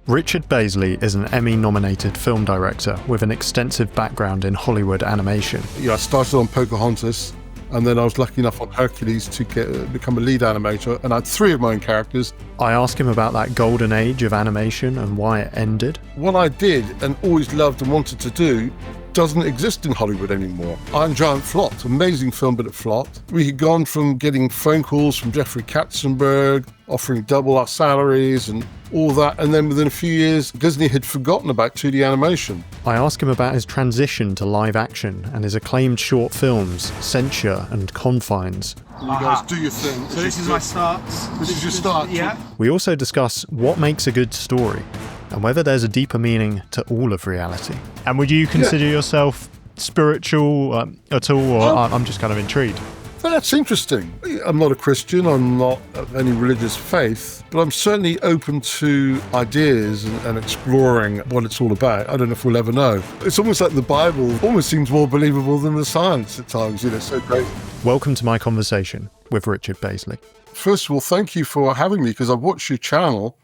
Richard Bazley is an Emmy-nominated film director with an extensive background in Hollywood animation. I started on Pocahontas, and then I was lucky enough on Hercules to become a lead animator, and I had 3 of my own characters. I ask him about that golden age of animation and why it ended. What I did and always loved and wanted to do doesn't exist in Hollywood anymore. Iron Giant flopped. Amazing film, but it flopped. We had gone from getting phone calls from Jeffrey Katzenberg, offering double our salaries and all that, and then within a few years, Disney had forgotten about 2D animation. I ask him about his transition to live action and his acclaimed short films, Censure and Confines. You guys do your thing. So this is my start. This is your start? Yeah. We also discuss what makes a good story and whether there's a deeper meaning to all of reality. And would you consider yourself spiritual at all, or I'm just kind of intrigued? That's interesting. I'm not a Christian, I'm not of any religious faith, but I'm certainly open to ideas and exploring what it's all about. I don't know if we'll ever know. It's almost like the Bible almost seems more believable than the science at times, it's so great. Welcome to my conversation with Richard Bazley. First of all, thank you for having me, because I've watched your channel,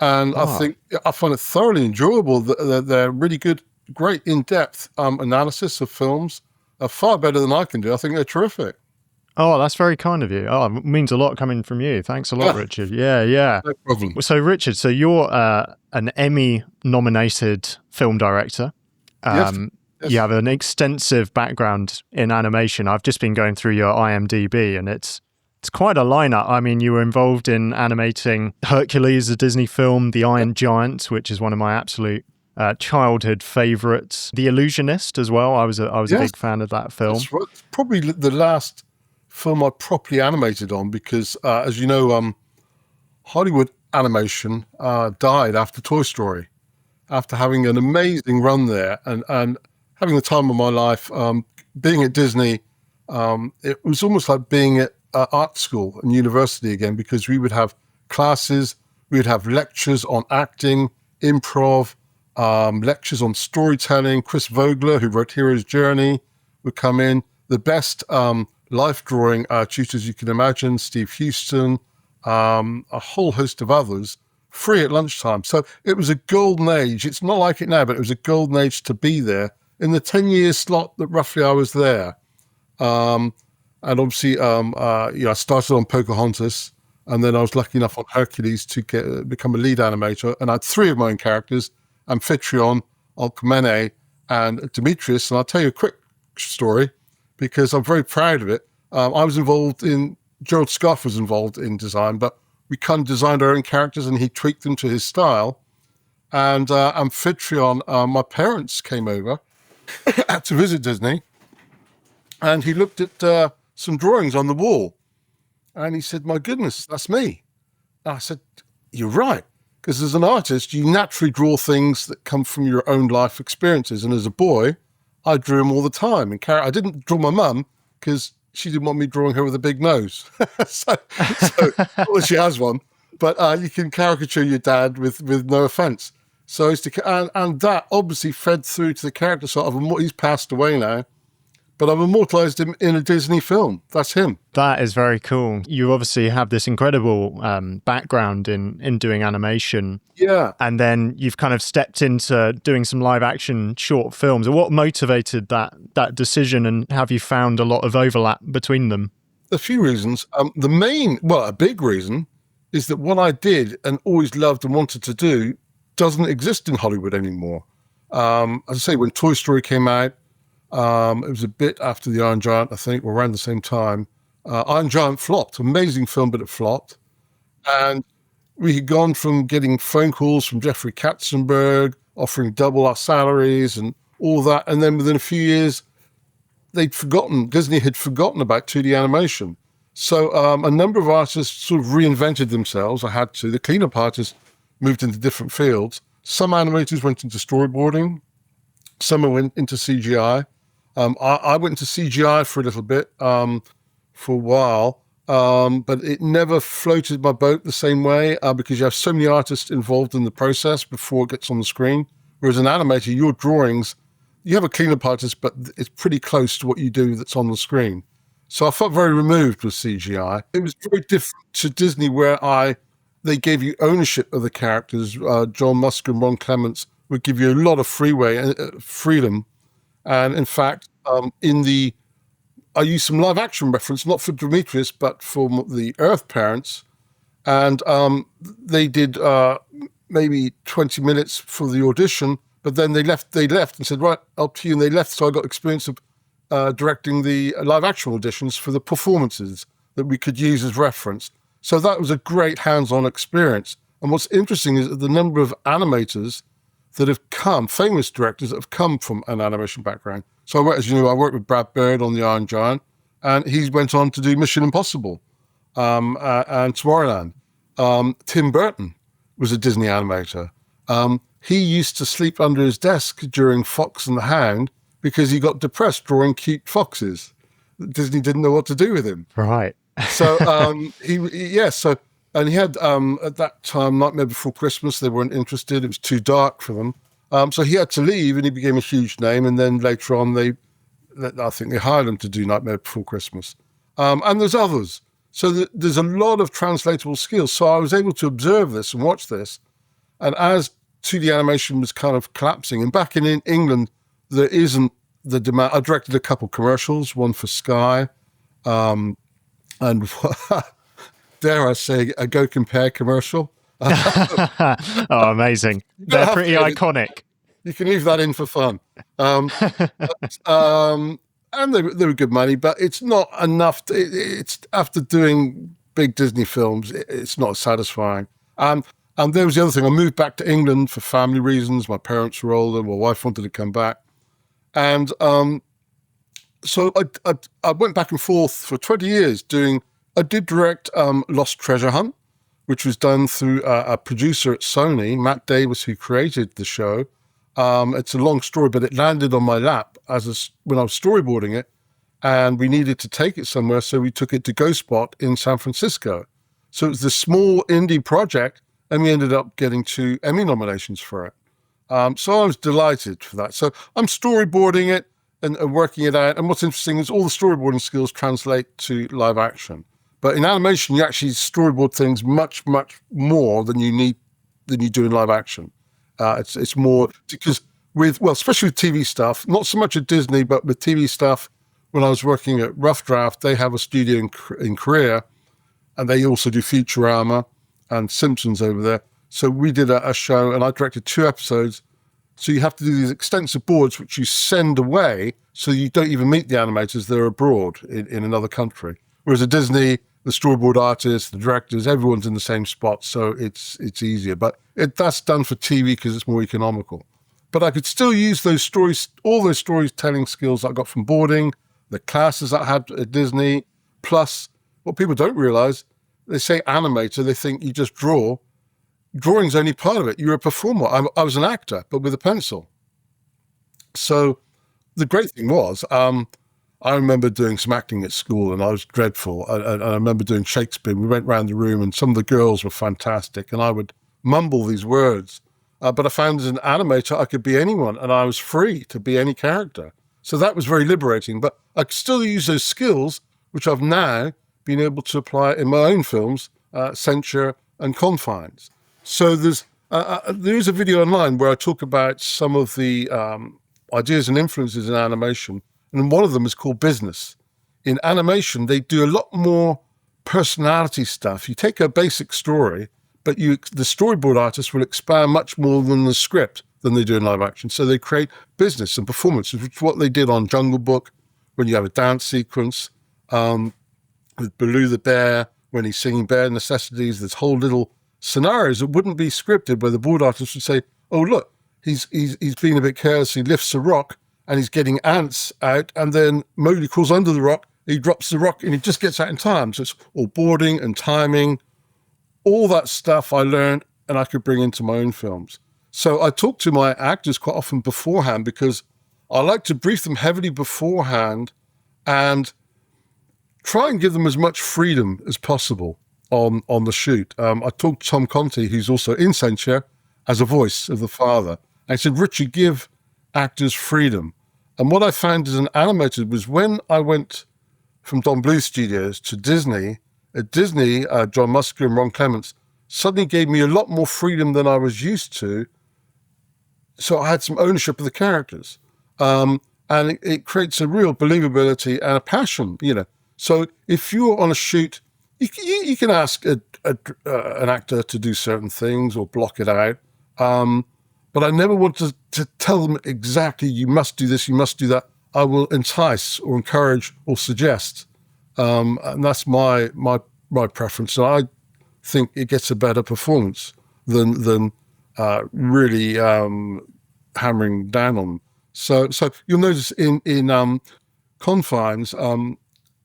and I find it thoroughly enjoyable. They're really good, great in-depth analysis of films, far better than I can do. I think they're terrific. Oh, that's very kind of you. Oh, it means a lot coming from you. Thanks a lot, Richard. Yeah. No problem. So, Richard, you're an Emmy-nominated film director. Yes. You have an extensive background in animation. I've just been going through your IMDb, and it's quite a lineup. I mean, you were involved in animating Hercules, a Disney film, The Iron Giant, which is one of my absolute childhood favourites. The Illusionist as well. I was a big fan of that film. That's right. Probably the last film I properly animated on, because as you know, Hollywood animation died after Toy Story, after having an amazing run there and having the time of my life. Being at Disney, it was almost like being at art school and university again, because we would have classes, we would have lectures on acting, improv, lectures on storytelling. Chris Vogler, who wrote Hero's Journey, would come in. The best life drawing tutors you can imagine, Steve Houston, a whole host of others, free at lunchtime. So it was a golden age. It's not like it now, but it was a golden age to be there in the 10-year slot that roughly I was there. And obviously, I started on Pocahontas, and then I was lucky enough on Hercules to become a lead animator, and I had 3 of my own characters, Amphitryon, Alcmene, and Demetrius. And I'll tell you a quick story, because I'm very proud of it. I was involved in, Gerald Scoff was involved in design, but we kind of designed our own characters and he tweaked them to his style. And Amphitryon, my parents came over to visit Disney, and he looked at some drawings on the wall, and he said, "My goodness, that's me." And I said, "You're right, because as an artist, you naturally draw things that come from your own life experiences. And as a boy, I drew them all the time. And I didn't draw my mum because she didn't want me drawing her with a big nose. so well, she has one, but you can caricature your dad with no offense. So and that obviously fed through to the character. So he's passed away now, but I've immortalized him in a Disney film. That's him. That is very cool. You obviously have this incredible background in doing animation. Yeah. And then you've kind of stepped into doing some live action short films. What motivated that decision, and have you found a lot of overlap between them? A few reasons. A big reason is that what I did and always loved and wanted to do doesn't exist in Hollywood anymore. As I say, when Toy Story came out, it was a bit after The Iron Giant, I think, or around the same time. Iron Giant flopped. Amazing film, but it flopped. And we had gone from getting phone calls from Jeffrey Katzenberg, offering double our salaries and all that. And then within a few years, Disney had forgotten about 2D animation. So a number of artists sort of reinvented themselves. I had to. The cleanup artists moved into different fields. Some animators went into storyboarding. Some went into CGI. I went into CGI for a little bit, for a while, but it never floated my boat the same way because you have so many artists involved in the process before it gets on the screen. Whereas an animator, your drawings, you have a cleanup artist, but it's pretty close to what you do that's on the screen. So I felt very removed with CGI. It was very different to Disney, where I they gave you ownership of the characters. John Musker and Ron Clements would give you a lot of freedom. And in fact, I used some live action reference, not for Demetrius, but for the Earth parents. And they did maybe 20 minutes for the audition, but then they left and said, right, up to you. And they left. So I got experience of directing the live action auditions for the performances that we could use as reference. So that was a great hands-on experience. And what's interesting is that the number of animators that have come, famous directors that have come from an animation background. So as you know, I worked with Brad Bird on The Iron Giant, and he went on to do Mission Impossible and Tomorrowland. Tim Burton was a Disney animator. He used to sleep under his desk during Fox and the Hound because he got depressed drawing cute foxes. Disney didn't know what to do with him. Right. So he had at that time Nightmare Before Christmas. They weren't interested; it was too dark for them. So he had to leave, and he became a huge name. And then later on, I think they hired him to do Nightmare Before Christmas. And there's others. So there's a lot of translatable skills. So I was able to observe this and watch this. And as 2D animation was kind of collapsing, and back in England, there isn't the demand. I directed a couple commercials, one for Sky, and dare I say, a Go Compare commercial. Oh, amazing. They're pretty iconic. You can leave that in for fun. And they were good money, but it's not enough. It's after doing big Disney films, it's not satisfying. And there was the other thing. I moved back to England for family reasons. My parents were older. My wife wanted to come back. And so I went back and forth for 20 years I did direct Lost Treasure Hunt, which was done through a producer at Sony, Matt Davis, who created the show. It's a long story, but it landed on my lap when I was storyboarding it, and we needed to take it somewhere, so we took it to GoSpot in San Francisco. So it was this small indie project, and we ended up getting 2 Emmy nominations for it. So I was delighted for that. So I'm storyboarding it and working it out. And what's interesting is all the storyboarding skills translate to live action. But in animation, you actually storyboard things much, much more than you do in live action. It's more because especially with TV stuff, not so much at Disney, but with TV stuff, when I was working at Rough Draft, they have a studio in Korea, and they also do Futurama and Simpsons over there. So we did a show, and I directed 2 episodes. So you have to do these extensive boards, which you send away, so you don't even meet the animators. They're abroad in another country. Whereas at Disney, the storyboard artists, the directors, everyone's in the same spot, so it's easier. But that's done for TV because it's more economical. But I could still use those stories, all those storytelling skills that I got from boarding, the classes I had at Disney, plus what people don't realize, they say animator, they think you just draw. Drawing's only part of it. You're a performer. I was an actor, but with a pencil. So the great thing was, I remember doing some acting at school, and I was dreadful. And I remember doing Shakespeare. We went around the room, and some of the girls were fantastic, and I would mumble these words. But I found as an animator, I could be anyone, and I was free to be any character. So that was very liberating. But I could still use those skills, which I've now been able to apply in my own films, Censure and Confines. So there is a video online where I talk about some of the ideas and influences in animation, and one of them is called business. In animation, they do a lot more personality stuff. You take a basic story, but the storyboard artist will expand much more than the script than they do in live action. So they create business and performances, which is what they did on Jungle Book, when you have a dance sequence, with Baloo the bear, when he's singing Bare Necessities. There's whole little scenarios that wouldn't be scripted, where the board artist would say, oh, look, he's being a bit careless, he lifts a rock, and he's getting ants out, and then Mowgli crawls under the rock, he drops the rock, and he just gets out in time. So it's all boarding and timing. All that stuff I learned, and I could bring into my own films. So I talk to my actors quite often beforehand, because I like to brief them heavily beforehand and try and give them as much freedom as possible on the shoot. I talked to Tom Conti, who's also in Censure, as a voice of the father. I said, Richard, give actors freedom. And what I found as an animator was when I went from Don Bluth Studios to Disney, at Disney, John Musker and Ron Clements suddenly gave me a lot more freedom than I was used to. So I had some ownership of the characters. And it creates a real believability and a passion, So if you're on a shoot, you can ask an actor to do certain things or block it out. But I never want to tell them exactly, you must do this, you must do that. I will entice or encourage or suggest. And that's my preference. So I think it gets a better performance than really hammering down on them. So you'll notice in Confines,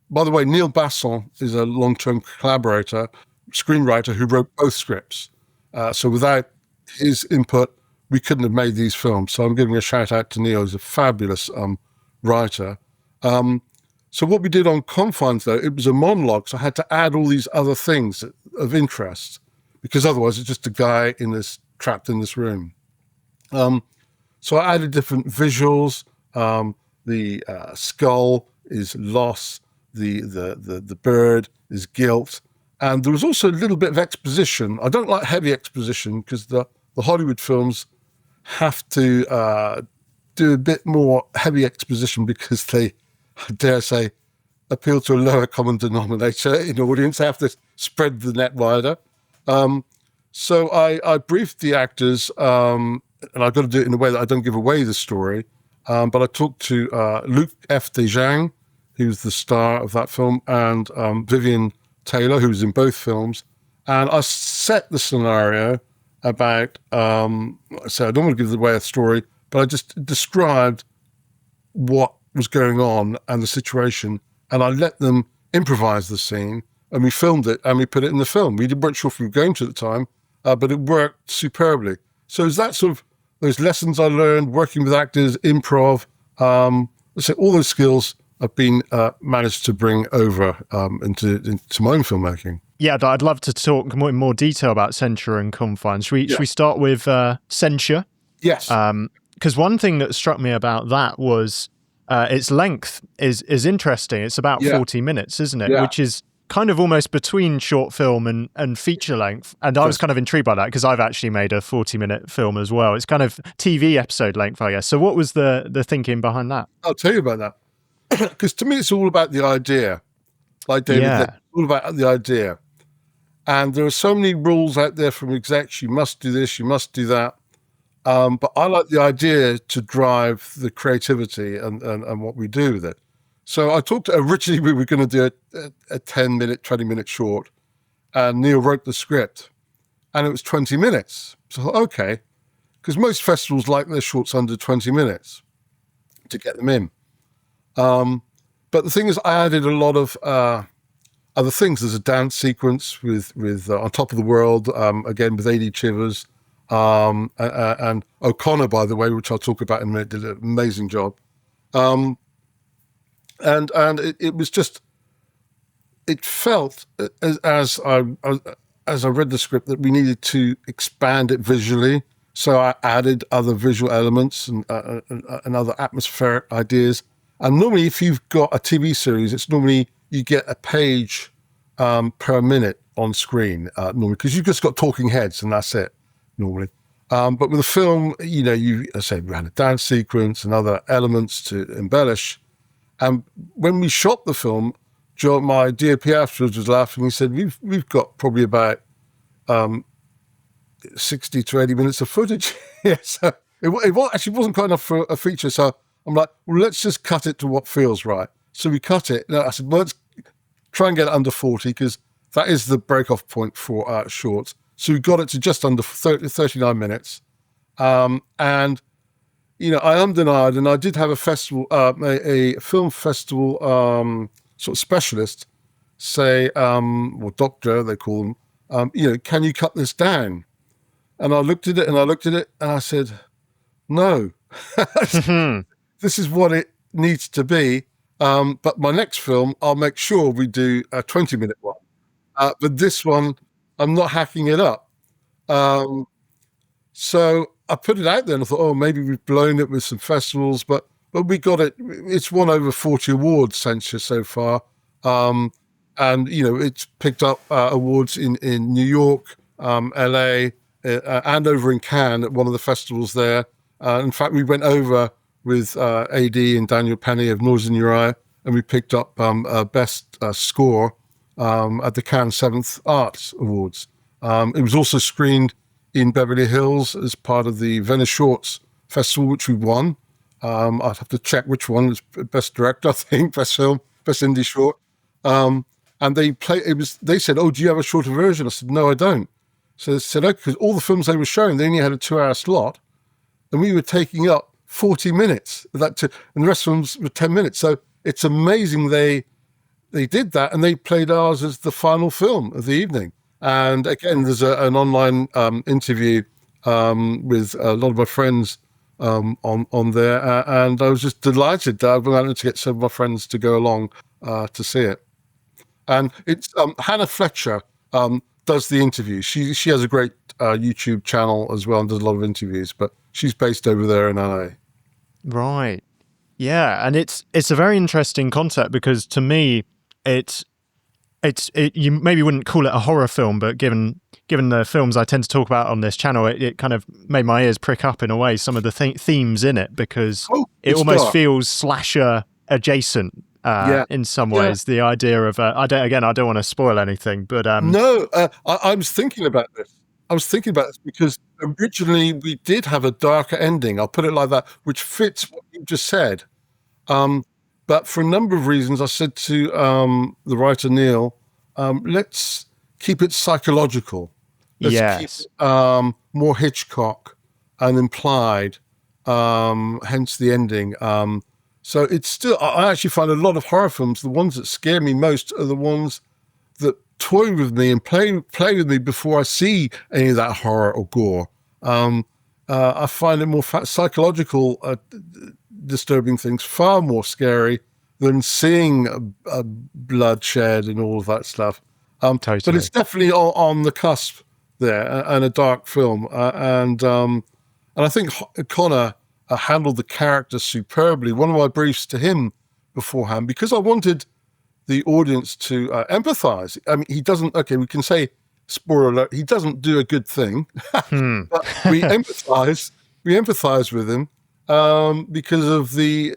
by the way, Neil Basson is a long-term collaborator, screenwriter who wrote both scripts. So without his input, we couldn't have made these films. So I'm giving a shout out to Neil. He's a fabulous writer. So what we did on Confines, though, it was a monologue. So I had to add all these other things of interest, because otherwise it's just a guy trapped in this room. So I added different visuals. The skull is loss. The bird is guilt. And there was also a little bit of exposition. I don't like heavy exposition because the Hollywood films have to do a bit more heavy exposition because they, I dare say, appeal to a lower common denominator in the audience. They have to spread the net wider. So I briefed the actors, and I've got to do it in a way that I don't give away the story. But I talked to Luc F. Desjardins, who's the star of that film, and Vivian Taylor, who was in both films. And I set the scenario about, so I don't want to give away a story, but I just described what was going on and the situation, and I let them improvise the scene, and we filmed it, and we put it in the film. We weren't sure if we were going to at the time, but it worked superbly. So is that sort of those lessons I learned working with actors, improv, so all those skills I've been managed to bring over into my own filmmaking. Yeah, I'd love to talk in more detail about Censure and Confines. Should we start with Censure? Yes. Because one thing that struck me about that was its length is interesting. It's about 40 minutes, isn't it? Yeah. Which is kind of almost between short film and feature length. And I was kind of intrigued by that because I've actually made a 40-minute film as well. It's kind of TV episode length, I guess. So what was the thinking behind that? I'll tell you about that. Because to me, it's all about the idea. Like David, it's all about the idea. And there are so many rules out there from execs. You must do this, you must do that. But I like the idea to drive the creativity and what we do with it. So I talked to, originally we were going to do a 10-minute, 20-minute short. And Neil wrote the script. And it was 20 minutes. So okay. Because most festivals like their shorts under 20 minutes to get them in. But the thing is, I added a lot of other things. There's a dance sequence with On Top of the World, again with A.D. Chivers, and O'Connor, by the way, which I'll talk about in a minute, did an amazing job. And it was just, it felt as I read the script that we needed to expand it visually. So I added other visual elements and other atmospheric ideas. And normally, if you've got a TV series, it's normally you get a page per minute on screen, normally, because you've just got talking heads and that's it, normally. But with a film, we had a dance sequence and other elements to embellish. And when we shot the film, Joe, my DOP afterwards was laughing. He said, we've got probably about 60 to 80 minutes of footage. So it actually wasn't quite enough for a feature. So I'm like, well, let's just cut it to what feels right. So we cut it. And I said, well, let's try and get it under 40 because that is the break-off point for shorts. So we got it to just under 39 minutes. And, I undenied, and I did have a festival, a film festival sort of specialist say, or doctor, they call them, can you cut this down? And I looked at it and I said, no. This is what it needs to be. But my next film, I'll make sure we do a 20-minute one. But this one, I'm not hacking it up. So I put it out there and I thought, maybe we've blown it with some festivals, but we got it. It's won over 40 awards, Censure, so far. And, it's picked up awards in New York, LA, and over in Cannes at one of the festivals there. In fact, we went over with AD and Daniel Penny of Noise in Your Eye, and we picked up best score at the Cannes 7th Arts Awards. It was also screened in Beverly Hills as part of the Venice Shorts Festival, which we won. I'd have to check which one was best director, I think, best film, best indie short. And they said, "Oh, do you have a shorter version?" I said, "No, I don't." So they said, "Okay," because all the films they were showing, they only had a 2-hour slot, and we were taking up 40 minutes of that, and the rest of them were 10 minutes. So it's amazing they did that, and they played ours as the final film of the evening. And again, there's an online interview with a lot of my friends on there, and I was just delighted that I managed to get some of my friends to go along to see it. And it's Hannah Fletcher does the interview. She has a great YouTube channel as well and does a lot of interviews, but she's based over there in LA. Right. Yeah, and it's a very interesting concept because to me, you maybe wouldn't call it a horror film, but given the films I tend to talk about on this channel, it kind of made my ears prick up in a way, some of the themes in it, because it almost feels slasher adjacent in some ways. The idea of I don't want to spoil anything, but no, I was thinking about this. Because originally we did have a darker ending, I'll put it like that, which fits what you just said. But for a number of reasons, I said to the writer Neil, let's keep it psychological. Let's keep it more Hitchcock and implied, hence the ending. So it's still, I actually find a lot of horror films, the ones that scare me most are the ones that toy with me and play with me before I see any of that horror or gore. I find it more psychological, disturbing things far more scary than seeing bloodshed and all of that stuff. Totally. But it's definitely on the cusp there, and a dark film. And I think Connor handled the character superbly. One of my briefs to him beforehand, because I wanted the audience to empathize. I mean, he doesn't, okay, we can say, spoiler alert, he doesn't do a good thing, but we empathize with him because of the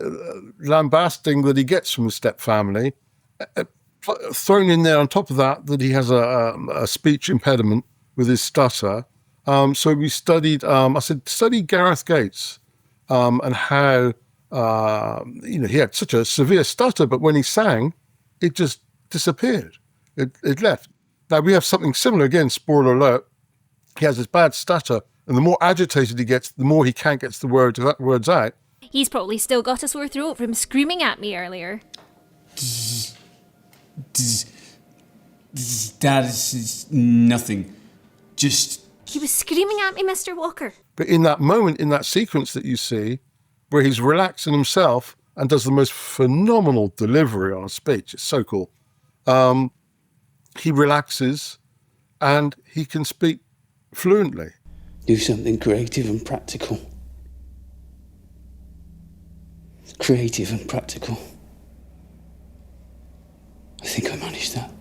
lambasting that he gets from his stepfamily. Thrown in there on top of that he has a speech impediment with his stutter. So we studied, I said, study Gareth Gates and how, he had such a severe stutter, but when he sang, it just disappeared. It left. Now we have something similar again, spoiler alert. He has this bad stutter, and the more agitated he gets, the more he can't get the words out. He's probably still got a sore throat from screaming at me earlier. Dad, is nothing. Just... He was screaming at me, Mr. Walker. But in that moment, in that sequence that you see, where he's relaxing himself and does the most phenomenal delivery on a speech, it's so cool. He relaxes and he can speak fluently. Do something creative and practical. Creative and practical. I think I managed that.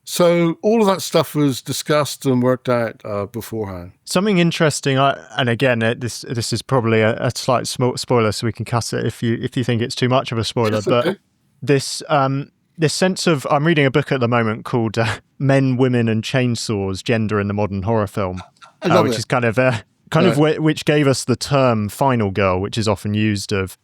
So all of that stuff was discussed and worked out beforehand. Something interesting, and again, this is probably a slight spoiler, so we can cut it if you think it's too much of a spoiler. But this sense of, I'm reading a book at the moment called Men, Women and Chainsaws: Gender in the Modern Horror Film, which is which gave us the term final girl, which is often used of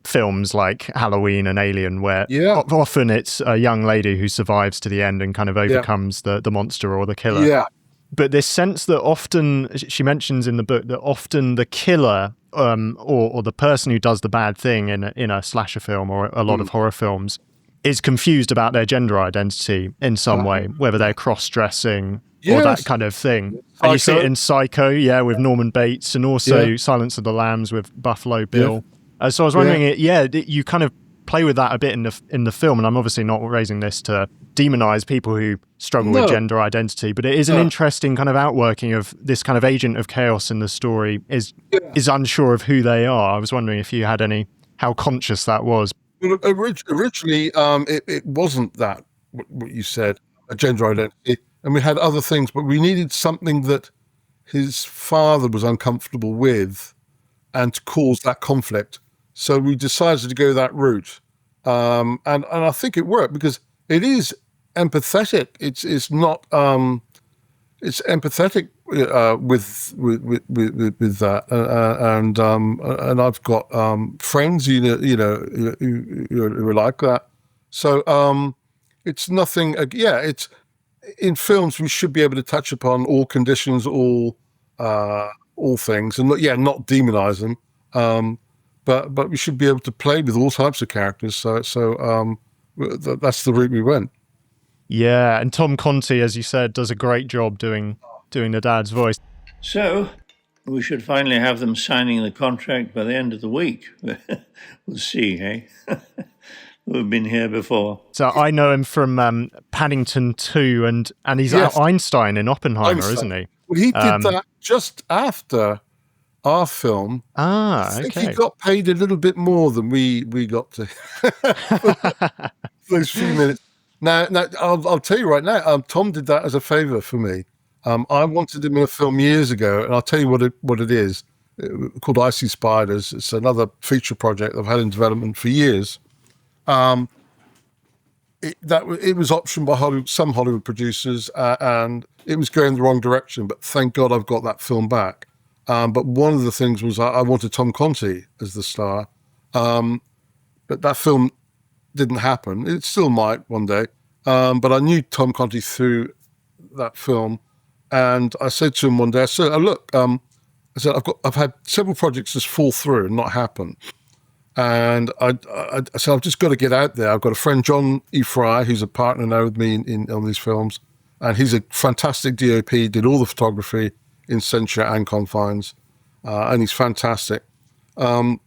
films like Halloween and Alien, where often it's a young lady who survives to the end and kind of overcomes the monster or the killer. Yeah. But this sense that often, she mentions in the book, that often the killer or the person who does the bad thing in a slasher film or a lot of horror films is confused about their gender identity in some way, whether they're cross-dressing or that kind of thing. Psycho. And you see it in Psycho, with Norman Bates, and also Silence of the Lambs with Buffalo Bill. Yeah. So I was wondering, you kind of play with that a bit in the film, and I'm obviously not raising this to demonize people who struggle with gender identity, but it is an interesting kind of outworking of this kind of agent of chaos in the story is unsure of who they are. I was wondering if you had how conscious that was. Well, originally, it wasn't that, what you said, a gender identity. and we had other things, but we needed something that his father was uncomfortable with and to cause that conflict. So we decided to go that route. And I think it worked because it is empathetic. It's not it's empathetic with that, and I've got friends who are like that. So it's nothing. It's in films we should be able to touch upon all conditions, all things, and not demonize them. But we should be able to play with all types of characters. So that's the route we went. Yeah, and Tom Conti, as you said, does a great job doing the dad's voice. So we should finally have them signing the contract by the end of the week. We'll see, eh? We've been here before. So I know him from Paddington 2, and he's Einstein in Oppenheimer, isn't he? Well, he did that just after our film. I think he got paid a little bit more than we got to those few minutes. Now I'll tell you right now, Tom did that as a favor for me. I wanted him in a film years ago, and I'll tell you what it is, called Icy Spiders. It's another feature project I've had in development for years. It was optioned by some Hollywood producers, and it was going the wrong direction, but thank God I've got that film back. But one of the things was I wanted Tom Conti as the star, but that film didn't happen. It still might one day, but I knew Tom Conti through that film, and I said to him one day, I said, "Look, I said I've had several projects just fall through and not happen, and I said I've just got to get out there. I've got a friend, John E. Fry, who's a partner now with me on these films, and he's a fantastic DOP. Did all the photography in Censure and Confines, and he's fantastic. I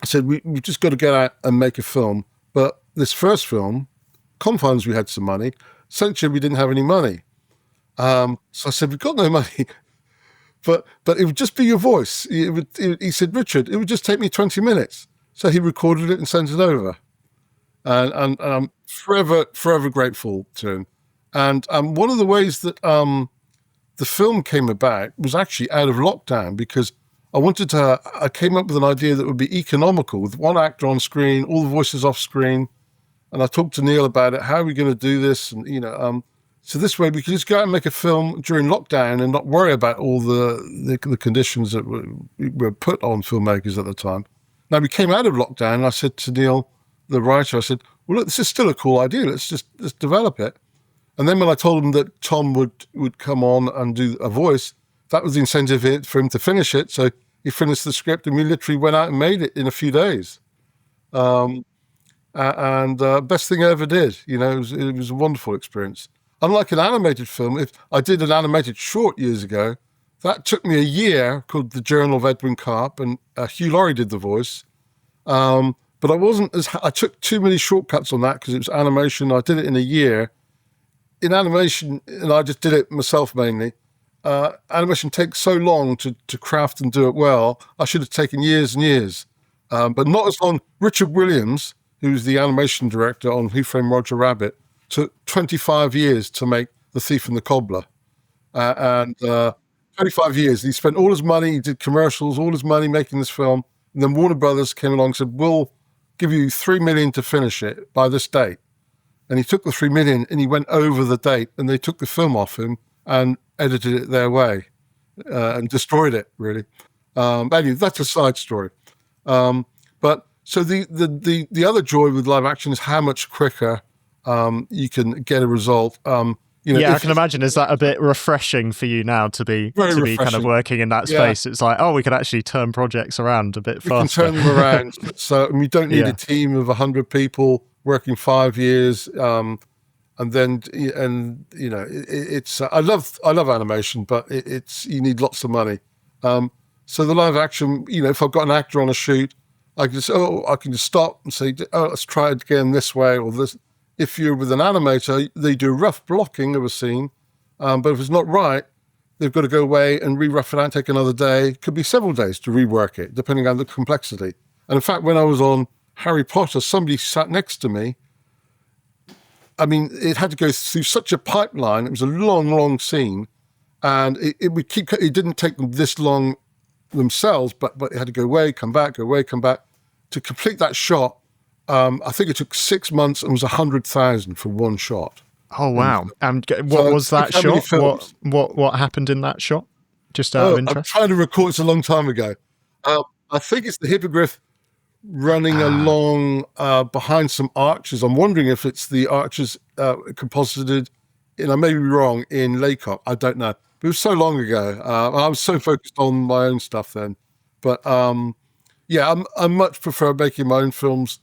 said, we've just got to get out and make a film. But this first film, Confines, we had some money. Censure, we didn't have any money. So I said, we've got no money, but it would just be your voice. He said, Richard, it would just take me 20 minutes. So he recorded it and sent it over. And I'm forever grateful to him. And one of the ways that the film came about was actually out of lockdown, because I came up with an idea that would be economical, with one actor on screen, all the voices off screen. And I talked to Neil about it. How are we going to do this? And, so this way we could just go out and make a film during lockdown and not worry about all the conditions that were put on filmmakers at the time. Now we came out of lockdown, and I said to Neil, the writer, I said, well, look, this is still a cool idea. Let's develop it. And then when I told him that Tom would come on and do a voice, that was the incentive for him to finish it. So he finished the script, and we literally went out and made it in a few days. And best thing I ever did. It was a wonderful experience. Unlike an animated film, if I did an animated short years ago, that took me a year, called The Journal of Edwin Carp, and Hugh Laurie did the voice. But I took too many shortcuts on that because it was animation. I did it in a year. In animation, and I just did it myself mainly, animation takes so long to craft and do it well. I should have taken years and years, but not as long. Richard Williams, who's the animation director on Who Framed Roger Rabbit, took 25 years to make The Thief and the Cobbler. 25 years. He spent all his money, he did commercials, all his money making this film. And then Warner Brothers came along and said, we'll give you $3 million to finish it by this date. And he took the $3 million and he went over the date, and they took the film off him and edited it their way and destroyed it, really. Anyway, that's a side story. But so the other joy with live action is how much quicker you can get a result. I can imagine. Is that a bit refreshing for you now to be kind of working in that space? Yeah. It's like, we could actually turn projects around a bit faster. We can turn them around. So we don't need a team of 100 people working 5 years. It's I love animation, but it's you need lots of money. So the live action, if I've got an actor on a shoot, I can just stop and say, let's try it again this way or this. If you're with an animator, they do rough blocking of a scene, but if it's not right, they've got to go away and re-rough it out, take another day. It could be several days to rework it, depending on the complexity. And in fact, when I was on Harry Potter, somebody sat next to me, I mean, it had to go through such a pipeline. It was a long, long scene, and it would keep. It didn't take them this long themselves, but it had to go away, come back, go away, come back to complete that shot. I think it took 6 months and was 100,000 for one shot. Oh wow! And what was that shot? What happened in that shot? Just out of interest. I'm trying to recall. It's a long time ago. I think it's the hippogriff running along behind some arches. I'm wondering if it's the arches composited, I may be wrong, in Laycock. I don't know. But it was so long ago. I was so focused on my own stuff then. But I much prefer making my own films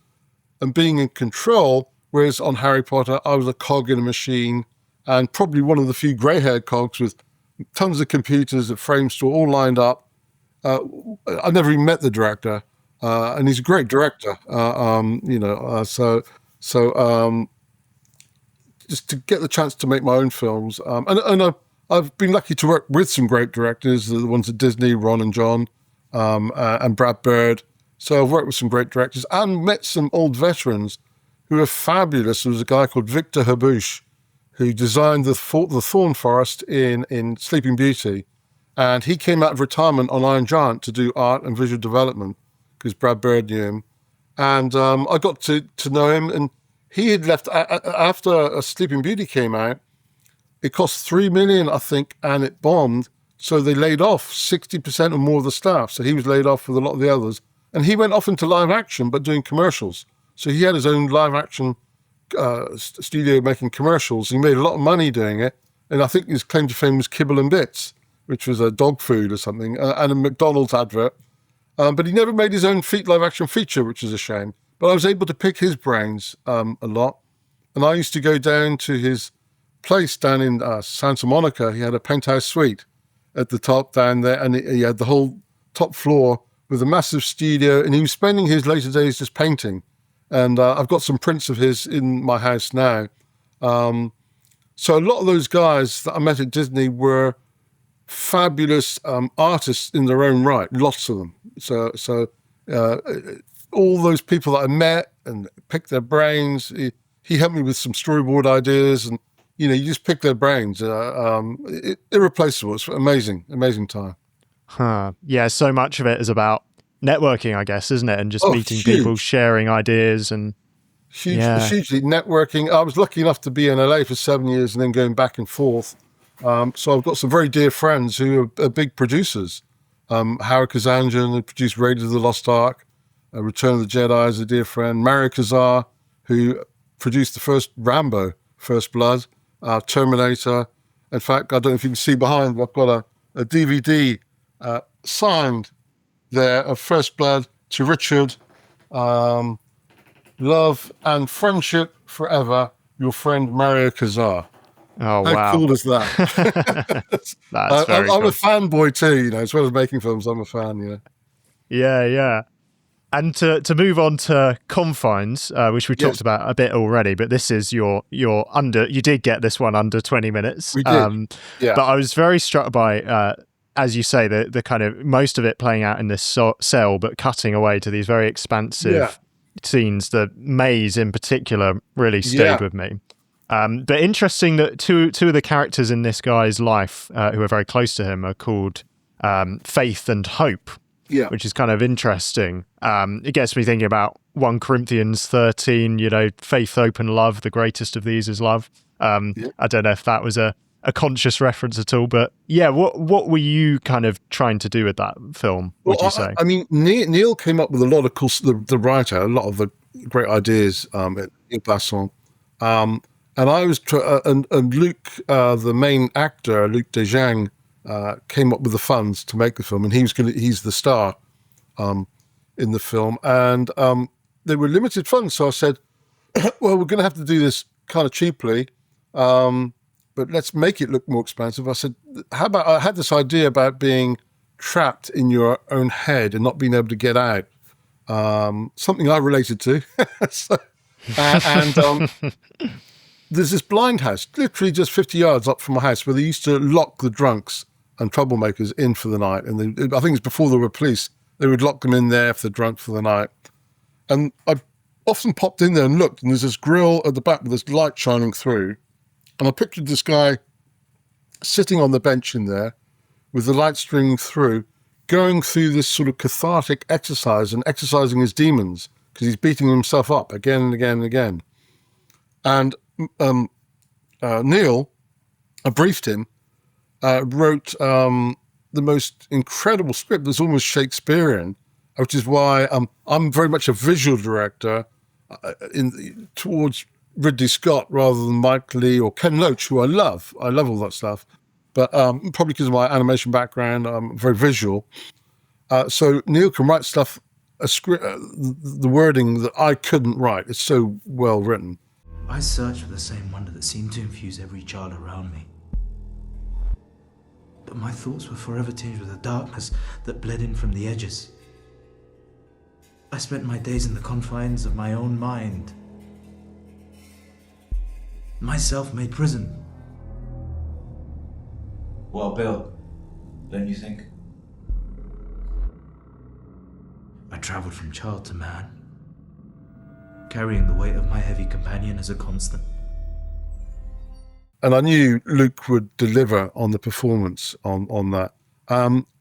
and being in control, whereas on Harry Potter, I was a cog in a machine, and probably one of the few grey-haired cogs with tons of computers at frame store all lined up. I never even met the director. And he's a great director, so just to get the chance to make my own films. And I've been lucky to work with some great directors, the ones at Disney, Ron and John, and Brad Bird. So I've worked with some great directors and met some old veterans who are fabulous. There was a guy called Victor Habouche who designed the Thorn Forest in Sleeping Beauty. And he came out of retirement on Iron Giant to do art and visual development, because Brad Bird knew him. And I got to know him, and he had left after Sleeping Beauty came out. It cost $3 million, I think, and it bombed. So they laid off 60% or more of the staff. So he was laid off with a lot of the others. And he went off into live action, but doing commercials. So he had his own live action studio making commercials. He made a lot of money doing it. And I think his claim to fame was Kibble and Bits, which was a dog food or something, and a McDonald's advert. But he never made his own live action feature, which is a shame. But I was able to pick his brains a lot. And I used to go down to his place down in Santa Monica. He had a penthouse suite at the top down there, and he had the whole top floor with a massive studio, and he was spending his later days just painting. And I've got some prints of his in my house now. So a lot of those guys that I met at Disney were fabulous artists in their own right, lots of them. So all those people that I met and picked their brains, he helped me with some storyboard ideas, and you just pick their brains. Irreplaceable. It's amazing time. Yeah, so much of it is about networking, I guess, isn't it? And just meeting people, sharing ideas, and hugely networking. I was lucky enough to be in LA for 7 years and then going back and forth. So I've got some very dear friends who are big producers. Howard Kazanjian, who produced Raiders of the Lost Ark, Return of the Jedi, is a dear friend. Mario Kazar, who produced the first Rambo, First Blood, Terminator. In fact, I don't know if you can see behind, I've got a DVD signed there of First Blood to Richard. Love and friendship forever, your friend Mario Kazar. Oh, wow. How cool is that? That's very I'm cool. a fanboy too, as well as making films, I'm a fan, Yeah. And to move on to Confines, which we talked about a bit already, but this is you did get this one under 20 minutes. We did, But I was very struck by, as you say, the kind of most of it playing out in this cell, but cutting away to these very expansive scenes. The maze in particular really stayed with me. But interesting that two of the characters in this guy's life who are very close to him are called Faith and Hope, which is kind of interesting. It gets me thinking about 1 Corinthians 13, faith, hope, and love. The greatest of these is love. I don't know if that was a conscious reference at all, but what were you kind of trying to do with that film, would you say? I mean, Neil came up with a lot of cool, the writer, a lot of the great ideas, Neil Basson. And I was, and Luc, the main actor, Luc Desjang, came up with the funds to make the film, and he's the star in the film. And there were limited funds, so I said, well, we're going to have to do this kind of cheaply, but let's make it look more expensive. I said, how about, I had this idea about being trapped in your own head and not being able to get out, something I related to. There's this blind house, literally just 50 yards up from my house, where they used to lock the drunks and troublemakers in for the night. And I think it's before there were police. They would lock them in there if they're drunk for the night. And I often popped in there and looked, and there's this grill at the back with this light shining through. And I pictured this guy sitting on the bench in there with the light streaming through, going through this sort of cathartic exercise and exercising his demons because he's beating himself up again and again and again. And Neil, I briefed him, wrote the most incredible script that's almost Shakespearean, which is why I'm very much a visual director towards Ridley Scott rather than Mike Leigh or Ken Loach, who I love. I love all that stuff. But probably because of my animation background, I'm very visual. So Neil can write stuff, the wording that I couldn't write. It's so well written. I searched for the same wonder that seemed to infuse every child around me. But my thoughts were forever tinged with a darkness that bled in from the edges. I spent my days in the confines of my own mind. My self-made prison. Well, Bill, don't you think? I travelled from child to man, carrying the weight of my heavy companion as a constant. And I knew Luke would deliver on the performance on that.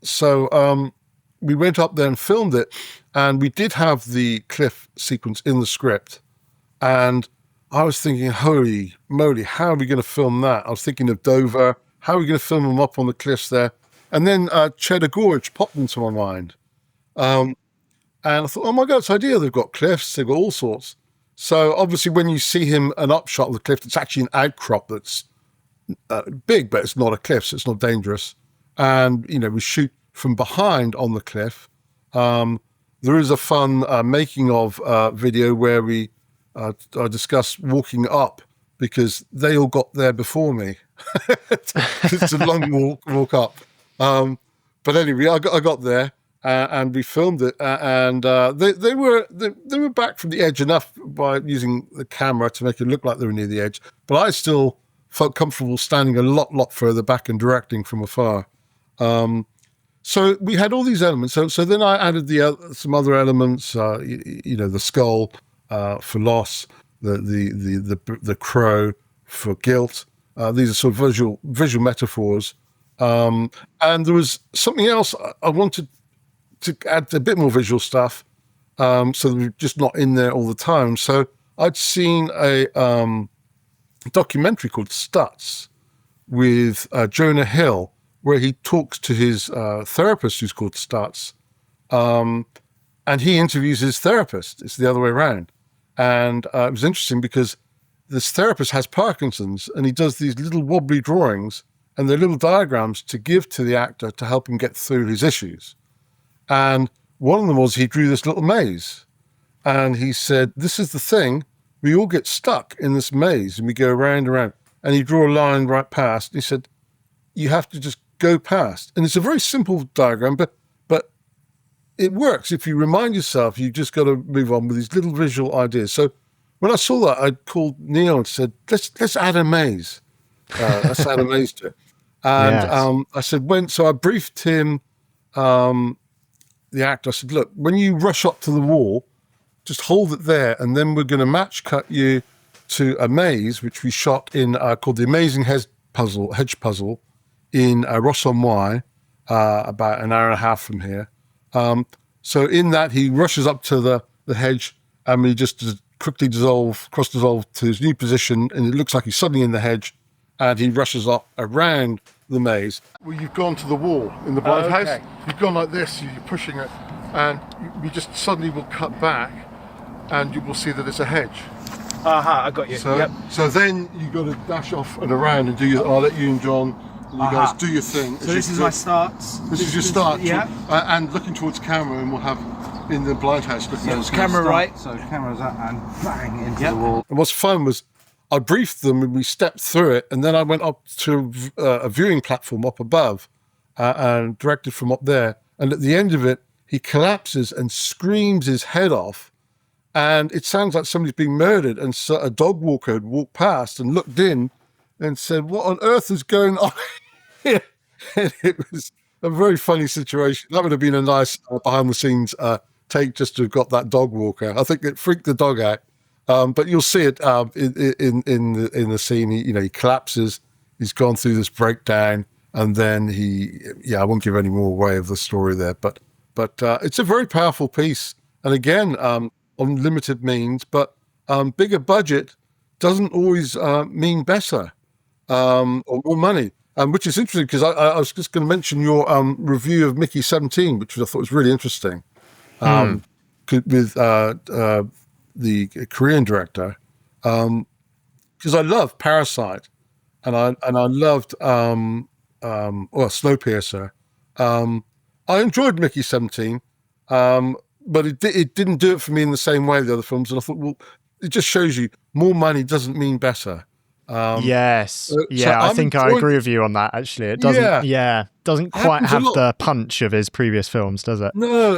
So we went up there and filmed it, and we did have the cliff sequence in the script. And I was thinking, holy moly, how are we going to film that? I was thinking of Dover. How are we going to film them up on the cliffs there? And then Cheddar Gorge popped into my mind. And I thought, oh my God, it's an idea. They've got cliffs, they've got all sorts. So obviously when you see him an upshot of the cliff, it's actually an outcrop that's big, but it's not a cliff, so it's not dangerous. And, we shoot from behind on the cliff. There is a fun making of video where I discuss walking up because they all got there before me. It's a long walk up. But anyway, I got there and we filmed it, and they were back from the edge enough by using the camera to make it look like they were near the edge. But I still felt comfortable standing a lot further back and directing from afar. So we had all these elements. So then I added some other elements. The skull for loss, the crow for guilt. These are sort of visual metaphors. And there was something else I wanted to add, a bit more visual stuff, so that we're just not in there all the time. So I'd seen a documentary called Stutz with Jonah Hill, where he talks to his therapist, who's called Stutz, and he interviews his therapist. It's the other way around. And it was interesting because this therapist has Parkinson's, and he does these little wobbly drawings, and they're little diagrams to give to the actor to help him get through his issues. And one of them was he drew this little maze. And he said, this is the thing, we all get stuck in this maze and we go round and round. And he drew a line right past. And he said, you have to just go past. And it's a very simple diagram, but it works. If you remind yourself, you just got to move on with these little visual ideas. So when I saw that, I called Neil and said, let's add a maze. Let's add a maze to it. And I said, so I briefed him, the actor. I said, look, when you rush up to the wall, just hold it there, and then we're going to match cut you to a maze, which we shot in called the Amazing Hedge Puzzle in Ross-on-Wye, about an hour and a half from here. So in that, he rushes up to the hedge, and we just quickly cross dissolve to his new position, and it looks like he's suddenly in the hedge, and he rushes up around the maze. Well, you've gone to the wall in the blind house. You've gone like this, you're pushing it, and we just suddenly will cut back, and you will see that it's a hedge. I got you. So then you've got to dash off and around and do I'll let you and John, you guys do your thing. So this is my starts. This is your start. Yeah. And looking towards camera, and we'll have in the blind house looking towards camera right. So camera's up and bang into the wall. And what's fun was I briefed them and we stepped through it, and then I went up to a viewing platform up above and directed from up there. And at the end of it, he collapses and screams his head off. And it sounds like somebody's being murdered. And so a dog walker had walked past and looked in and said, what on earth is going on here? And it was a very funny situation. That would have been a nice behind the scenes take just to have got that dog walk out. I think it freaked the dog out. But you'll see it in the scene. He collapses. He's gone through this breakdown, and then I won't give any more away of the story there. But it's a very powerful piece, and again, on limited means, but bigger budget doesn't always mean better or more money. Which is interesting because I was just going to mention your review of Mickey 17, which I thought was really interesting, with the Korean director, because I love Parasite, and I loved Snowpiercer. I enjoyed Mickey 17, but it didn't do it for me in the same way the other films. And I thought, well, it just shows you more money doesn't mean better. Yes. So I think I agree with you on that, actually. It doesn't doesn't quite have the punch of his previous films, does it? No,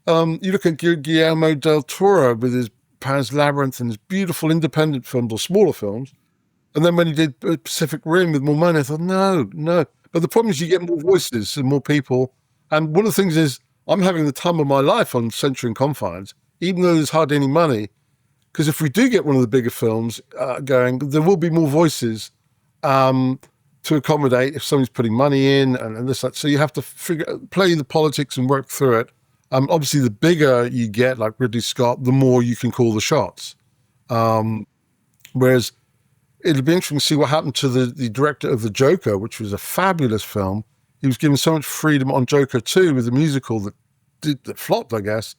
and you look at Guillermo del Toro with his Pan's Labyrinth and his beautiful independent films or smaller films, and then when he did Pacific Rim with more money, I thought, no. But the problem is you get more voices and more people, and one of the things is I'm having the time of my life on Censure and Confines, even though there's hardly any money. Because if we do get one of the bigger films going, there will be more voices to accommodate if somebody's putting money in and this, that. So you have to play the politics and work through it. Obviously, the bigger you get, like Ridley Scott, the more you can call the shots. Whereas it'll be interesting to see what happened to the director of The Joker, which was a fabulous film. He was given so much freedom on Joker 2 with the musical that flopped, I guess.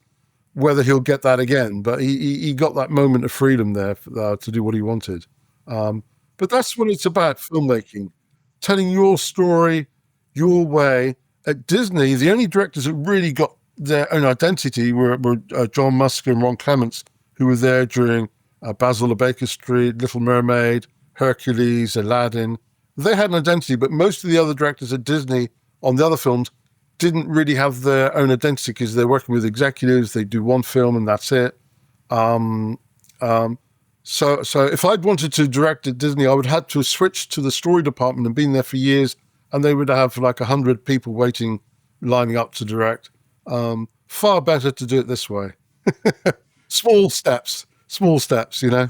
Whether he'll get that again, but he got that moment of freedom there to do what he wanted. But that's what it's about, filmmaking. Telling your story, your way. At Disney, the only directors that really got their own identity were John Musker and Ron Clements, who were there during Basil of Baker Street, Little Mermaid, Hercules, Aladdin. They had an identity, but most of the other directors at Disney on the other films didn't really have their own identity because they're working with executives. They do one film and that's it. So if I'd wanted to direct at Disney, I would have to switch to the story department and been there for years, and they would have like 100 people waiting, lining up to direct. Far better to do it this way. Small steps, you know.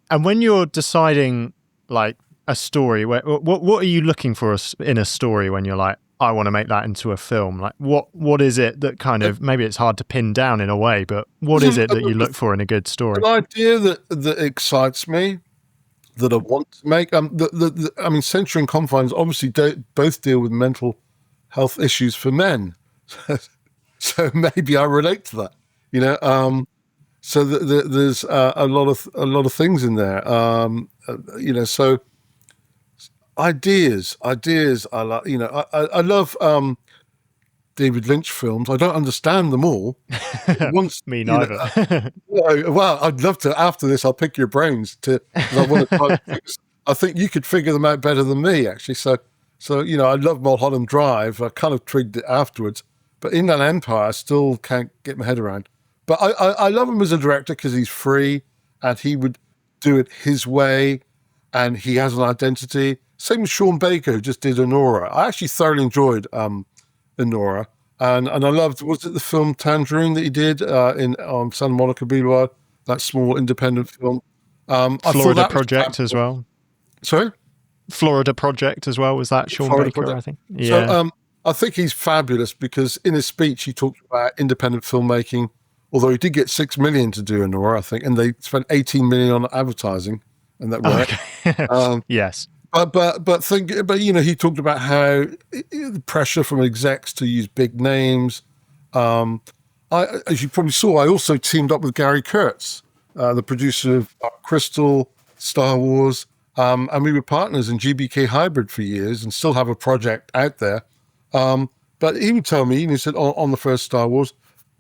And when you're deciding like a story, what are you looking for in a story when you're like, I want to make that into a film? Like, what is it that kind of, maybe it's hard to pin down in a way, but what is it that you look for in a good story? An idea that excites me, that I want to make. I mean, Censure and Confines obviously both deal with mental health issues for men, so maybe I relate to that. You know, so there's a lot of things in there. You know, so. Ideas. I love. You know, I love David Lynch films. I don't understand them all. Me neither. Well, I'd love to. After this, I'll pick your brains because I want to try. I think you could figure them out better than me, actually. So you know, I love Mulholland Drive. I kind of twigged it afterwards, but Inland Empire, I still can't get my head around. But I love him as a director because he's free and he would do it his way, and he has an identity. Same with Sean Baker, who just did Honora. I actually thoroughly enjoyed Honora. And I loved, was it the film Tangerine that he did on Santa Monica Boulevard? That small independent film. Florida Project as well. Sorry? Florida Project as well. Was that Sean Florida Baker, Project. I think? Yeah. So I think he's fabulous because in his speech he talked about independent filmmaking, although he did get $6 million to do Honora, I think, and they spent $18 million on advertising, and that worked. Okay. Yes. But you know, he talked about how the pressure from execs to use big names. As you probably saw, I also teamed up with Gary Kurtz, the producer of Crystal, Star Wars, and we were partners in GBK Hybrid for years and still have a project out there. But he would tell me, and he said on the first Star Wars,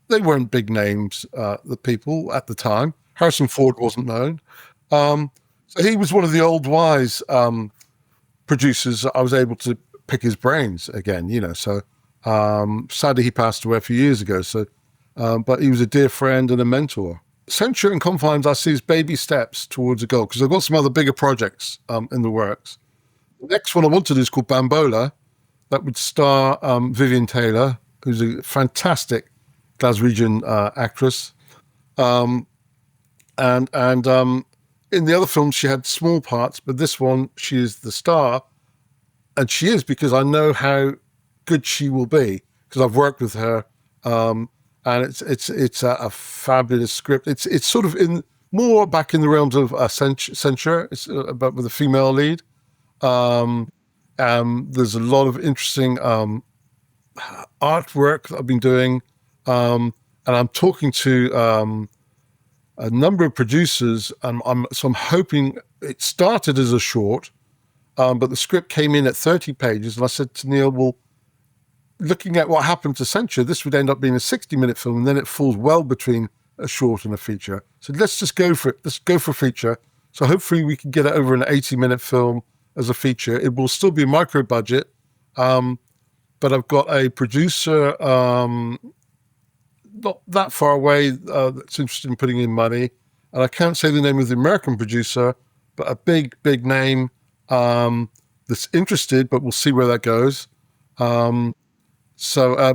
they weren't big names, the people at the time. Harrison Ford wasn't known. So he was one of the old wise producers. I was able to pick his brains again, you know. So sadly, he passed away a few years ago. So, but he was a dear friend and a mentor. Censure and Confines, I see as baby steps towards a goal because I've got some other bigger projects in the works. The next one I want to do is called Bambola. That would star Vivian Taylor, who's a fantastic Glaswegian actress. And in the other films, she had small parts, but this one, she is the star. And she is, because I know how good she will be, because I've worked with her. And it's a fabulous script. It's sort of more back in the realms of Censure. It's about with a female lead. There's a lot of interesting artwork that I've been doing, and I'm talking to a number of producers. And I'm hoping it started as a short, but the script came in at 30 pages, and I said to Neil, "Well, looking at what happened to Censure, this would end up being a 60-minute film, and then it falls well between a short and a feature. So let's just go for it. Let's go for a feature. So hopefully we can get it over an 80-minute film as a feature. It will still be micro budget, but I've got a producer not that far away that's interested in putting in money. And I can't say the name of the American producer, but a big name that's interested, but we'll see where that goes. But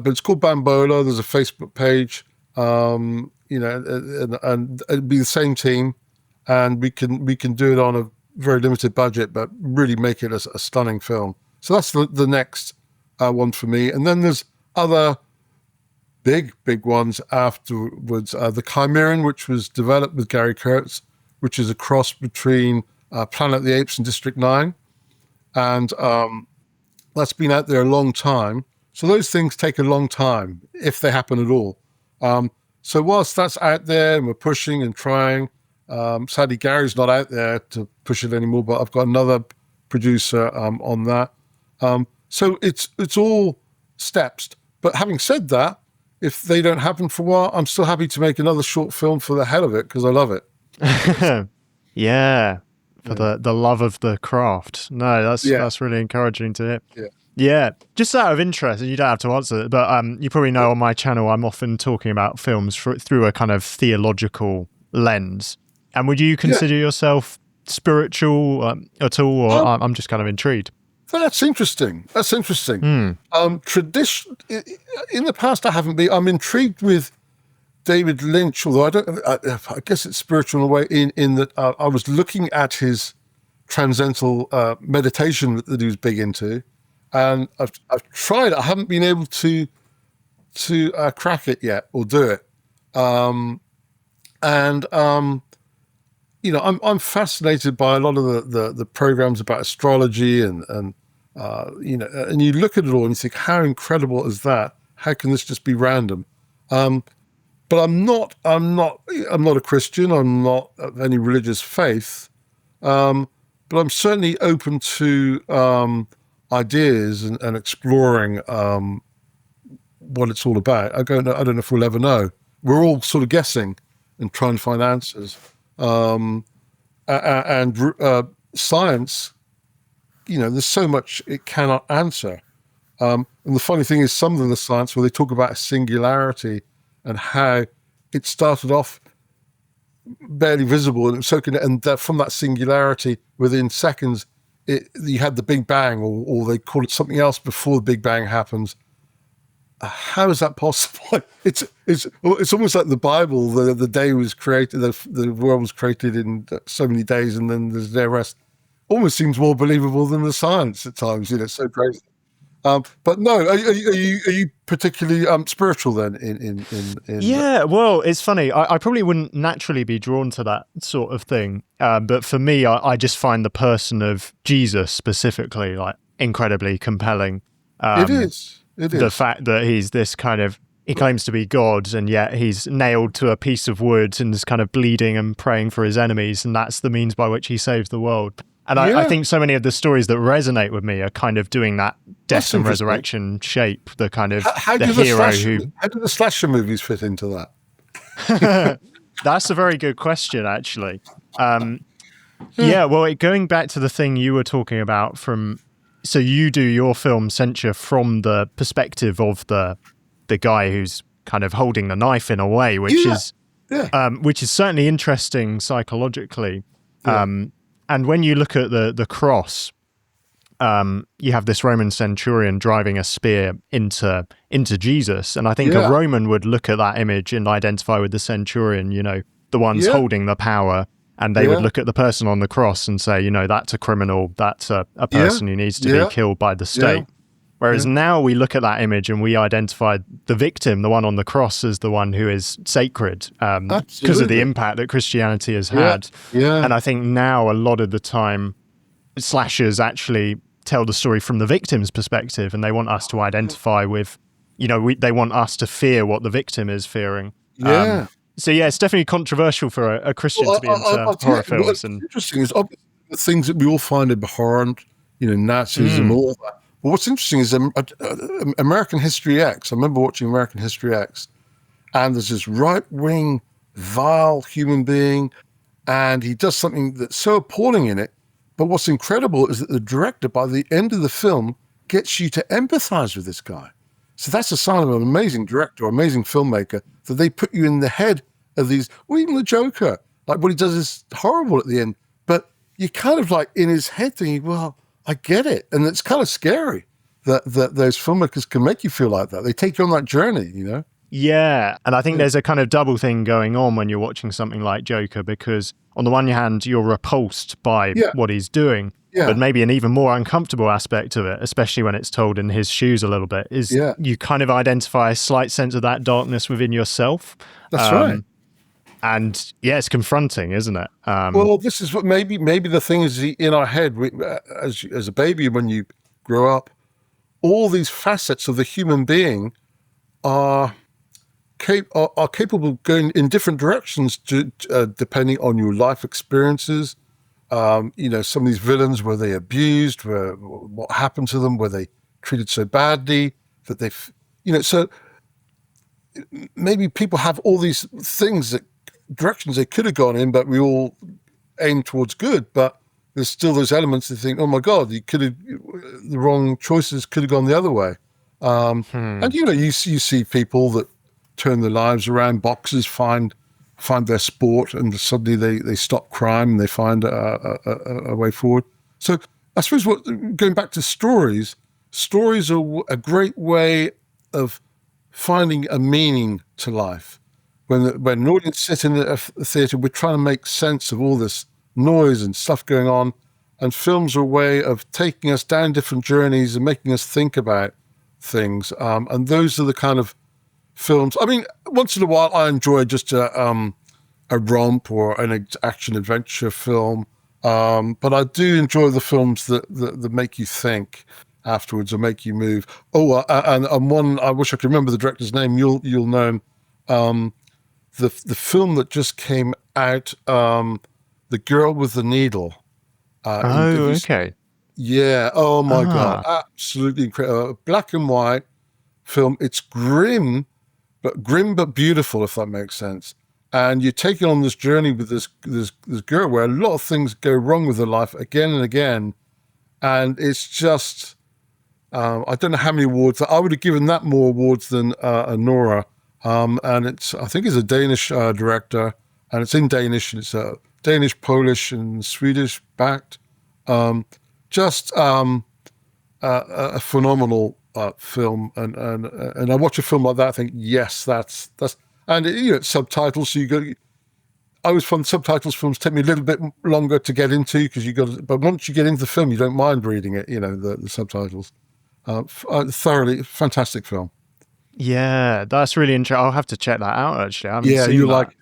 it's called Bambola. There's a Facebook page, and it'd be the same team, and we can do it on a very limited budget, but really make it a stunning film. So that's the next one for me. And then there's other big ones afterwards. The Chimeran, which was developed with Gary Kurtz, which is a cross between Planet of the Apes and District 9. And that's been out there a long time. So those things take a long time, if they happen at all. So whilst that's out there and we're pushing and trying, sadly Gary's not out there to push it anymore, but I've got another producer on that. So it's all steps. But having said that, if they don't happen for a while, I'm still happy to make another short film for the hell of it, because I love it. Yeah, for the love of the craft. No, that's really encouraging to hear. Yeah. Yeah, just out of interest, and you don't have to answer it, but you probably know on my channel I'm often talking about films through a kind of theological lens. And would you consider yourself spiritual at all, or I'm just kind of intrigued? That's interesting. Tradition in the past, I haven't been. I'm intrigued with David Lynch, although I guess it's spiritual in a way. In that I was looking at his transcendental meditation that he was big into. And I've tried. I haven't been able to crack it yet or do it. I'm fascinated by a lot of the programs about astrology and you look at it all and you think, how incredible is that? How can this just be random? But I'm not a Christian. I'm not of any religious faith. But I'm certainly open to ideas and exploring what it's all about. I don't know if we'll ever know. We're all sort of guessing and trying to find answers. And science, there's so much it cannot answer. And the funny thing is, some of the science where they talk about a singularity and how it started off barely visible, and from that singularity, within seconds, you had the Big Bang, or they call it something else before the Big Bang happens. How is that possible? It's almost like the Bible. The day was created, the world was created in so many days, and then there's their rest. Almost seems more believable than the science at times. It's so crazy. But no, are you particularly spiritual then? In Yeah, well, it's funny. I probably wouldn't naturally be drawn to that sort of thing. But for me, I just find the person of Jesus specifically incredibly compelling. It is. The fact that he's this kind of, he claims to be God, and yet he's nailed to a piece of wood and is kind of bleeding and praying for his enemies, and that's the means by which he saves the world. And I think so many of the stories that resonate with me are kind of doing that death and resurrection shape, the kind of the hero who... How do the slasher movies fit into that? That's a very good question, actually. Yeah, well, going back to the thing you were talking about so you do your film Censure from the perspective of the guy who's kind of holding the knife in a way, which is certainly interesting psychologically. And when you look at the cross, you have this Roman centurion driving a spear into Jesus, and I think a Roman would look at that image and identify with the centurion, the ones holding the power, and they would look at the person on the cross and say, that's a criminal, that's a person who needs to be killed by the state. Whereas now we look at that image and we identify the victim, the one on the cross, as the one who is sacred because of the impact that Christianity has had. And I think now a lot of the time slashers actually tell the story from the victim's perspective, and they want us to identify with, they want us to fear what the victim is fearing. So it's definitely controversial for a Christian to be into horror films. What's interesting is obviously the things that we all find abhorrent, Nazism, all that. But what's interesting is American History X. I remember watching American History X, and there's this right-wing, vile human being, and he does something that's so appalling in it. But what's incredible is that the director, by the end of the film, gets you to empathize with this guy. So that's a sign of an amazing director, amazing filmmaker, that they put you in the head of these, or even the Joker. Like what he does is horrible at the end, but you're kind of like in his head thinking, well, I get it. And it's kind of scary that those filmmakers can make you feel like that. They take you on that journey, Yeah, and I think there's a kind of double thing going on when you're watching something like Joker, because on the one hand, you're repulsed by what he's doing, but maybe an even more uncomfortable aspect of it, especially when it's told in his shoes a little bit, is you kind of identify a slight sense of that darkness within yourself. That's right. And it's confronting, isn't it? Well, this is what maybe the thing is in our head, as a baby, when you grow up, all these facets of the human being are capable of going in different directions depending on your life experiences. Some of these villains, were they abused? What happened to them? Were they treated so badly that so maybe people have all these things directions they could have gone in, but we all aim towards good. But there's still those elements that think, oh my God, the wrong choices could have gone the other way. And you see people that turn their lives around. Boxers find their sport, and suddenly they stop crime and they find a way forward. So I suppose going back to stories are a great way of finding a meaning to life. When an audience sits in a theatre, we're trying to make sense of all this noise and stuff going on, and films are a way of taking us down different journeys and making us think about things. And those are the kind of films. I mean, once in a while, I enjoy just a romp or an action adventure film, but I do enjoy the films that make you think afterwards or make you move. And one, I wish I could remember the director's name. You'll know him. The film that just came out, The Girl with the Needle. Okay. Yeah. Oh my God. Absolutely incredible. Black and white film. It's grim but beautiful, if that makes sense. And you're taking on this journey with this girl where a lot of things go wrong with her life again and again. And it's just, I don't know how many awards. I would have given that more awards than Nora. And I think it's a Danish director, and it's in Danish, and it's Danish, Polish, and Swedish backed. Just a phenomenal film, and I watch a film like that, I think, yes, that's, and it's subtitles, so I always find subtitles films take me a little bit longer to get into because but once you get into the film, you don't mind reading it, the subtitles. Thoroughly fantastic film. Yeah, that's really interesting. I'll have to check that out, actually. I haven't seen you that. like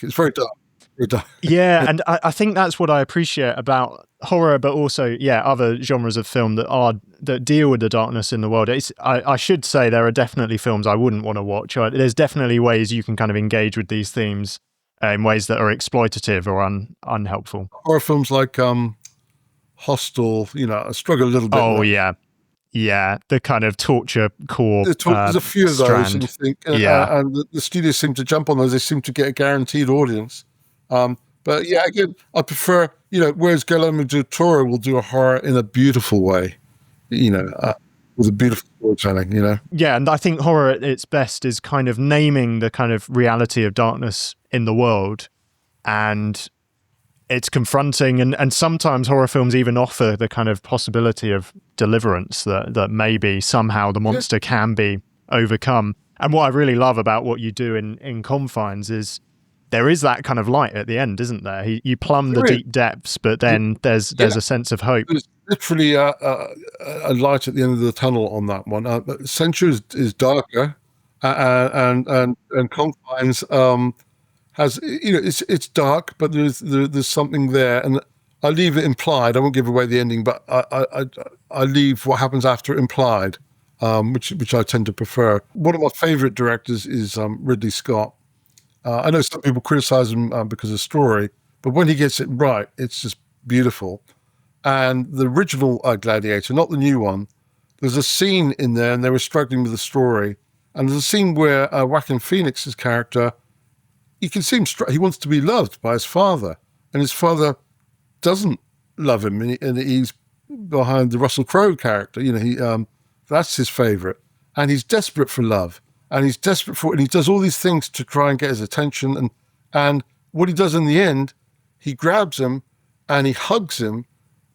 it's very dark. Very dark. Yeah, and I think that's what I appreciate about horror, but also, other genres of film that deal with the darkness in the world. I should say there are definitely films I wouldn't want to watch. There's definitely ways you can kind of engage with these themes in ways that are exploitative or unhelpful. Horror films like Hostel, I struggle a little bit. Oh, yeah. Yeah, the kind of torture core. There's a few of those, and you think, and the studios seem to jump on those. They seem to get a guaranteed audience. But again, I prefer, whereas Guillermo del Toro will do a horror in a beautiful way, with a beautiful storytelling, Yeah, and I think horror at its best is kind of naming the kind of reality of darkness in the world, and it's confronting, and sometimes horror films even offer the kind of possibility of deliverance, that maybe somehow the monster can be overcome. And what I really love about what you do in Confines is there is that kind of light at the end, isn't there? You plumb the deep depths, but then there's a sense of hope. There's literally a light at the end of the tunnel on that one. Censure is darker, and Confines has, it's dark, but there's something there, and I leave it implied. I won't give away the ending, but I leave what happens after implied, which I tend to prefer. One of my favorite directors is Ridley Scott. I know some people criticize him because of story, but when he gets it right, it's just beautiful. And the original Gladiator, not the new one, there's a scene in there, and they were struggling with the story. And there's a scene where Joaquin Phoenix's character, you can see him, he wants to be loved by his father, and his father doesn't love him, and he's behind the Russell Crowe character. That's his favorite, and he's desperate for love. And he's desperate for it, and he does all these things to try and get his attention. And what he does in the end, he grabs him and he hugs him,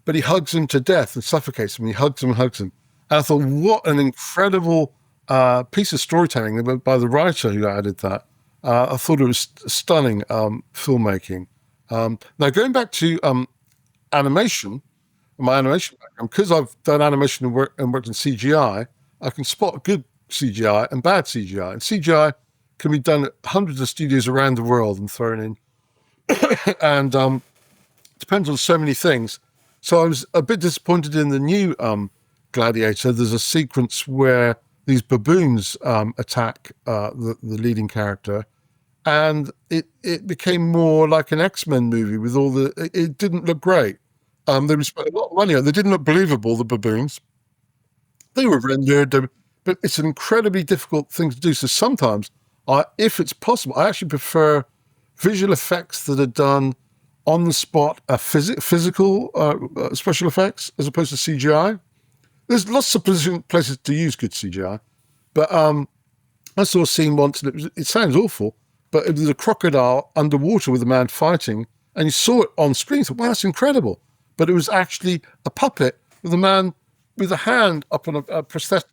but he hugs him to death and suffocates him. He hugs him and hugs him. And I thought, what an incredible piece of storytelling by the writer who added that. I thought it was stunning filmmaking. Now, going back to animation, my animation background, because I've done animation and worked in CGI, I can spot good CGI and bad CGI. And CGI can be done at hundreds of studios around the world and thrown in. And depends on so many things. So I was a bit disappointed in the new Gladiator. There's a sequence where these baboons attack the leading character. And it became more like an X-Men movie with all it didn't look great. They spent a lot of money on it. They didn't look believable, the baboons. They were rendered, but it's an incredibly difficult thing to do. So sometimes, if it's possible, I actually prefer visual effects that are done on the spot, physical special effects, as opposed to CGI. There's lots of places to use good CGI, but I saw a scene once, and it sounds awful, but it was a crocodile underwater with a man fighting, and you saw it on screen. So, wow, that's incredible. But it was actually a puppet with a man with a hand up on a prosthetic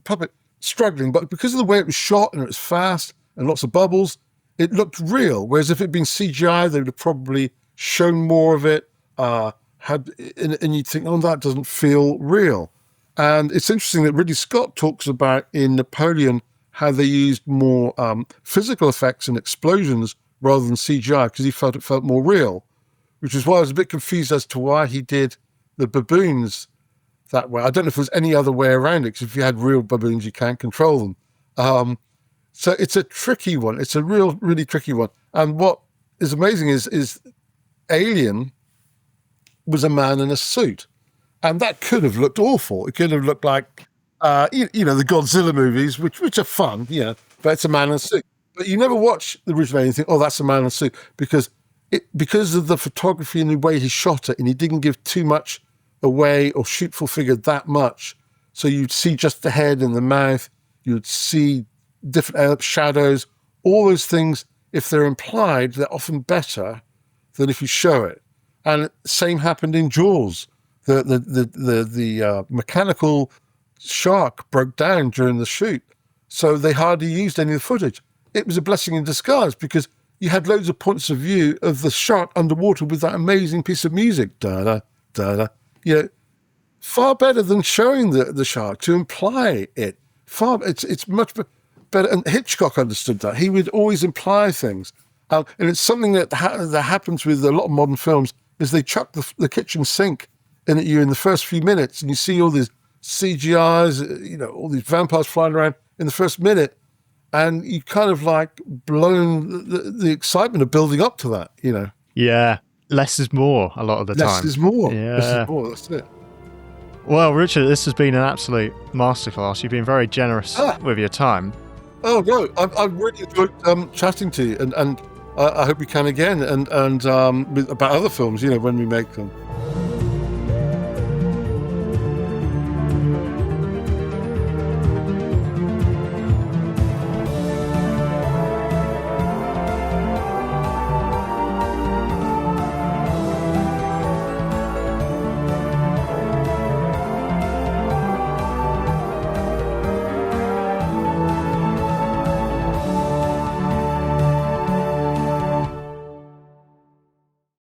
puppet struggling. But because of the way it was shot and it was fast and lots of bubbles, it looked real. Whereas if it had been CGI, they would have probably shown more of it, and you'd think, oh, that doesn't feel real. And it's interesting that Ridley Scott talks about in Napoleon how they used more physical effects and explosions rather than CGI because he felt it felt more real, which is why I was a bit confused as to why he did the baboons that way. I don't know if there's any other way around it, because if you had real baboons, you can't control them. So it's a tricky one. It's a really tricky one. And what is amazing is Alien was a man in a suit. And that could have looked awful. It could have looked like, the Godzilla movies, which are fun, but it's a man in a suit. But you never watch the original and think, oh, that's a man in a suit, because of the photography and the way he shot it, and he didn't give too much away or shoot full figure that much. So you'd see just the head and the mouth, you'd see different shadows, all those things. If they're implied, they're often better than if you show it. And same happened in Jaws. The mechanical shark broke down during the shoot, so they hardly used any of the footage. It was a blessing in disguise because you had loads of points of view of the shark underwater with that amazing piece of music. Da da da. Far better than showing the shark, to imply it. It's much better. And Hitchcock understood that. He would always imply things. And it's something that happens with a lot of modern films, is they chuck the kitchen sink in at you in the first few minutes, and you see all these CGIs, all these vampires flying around in the first minute, and you kind of like blown the excitement of building up to that, Yeah, less is more a lot of the time. Less is more. Yeah. Less is more, that's it. Well, Richard, this has been an absolute masterclass. You've been very generous with your time. Oh, no, I've really enjoyed chatting to you, and I hope we can again, and about other films, when we make them.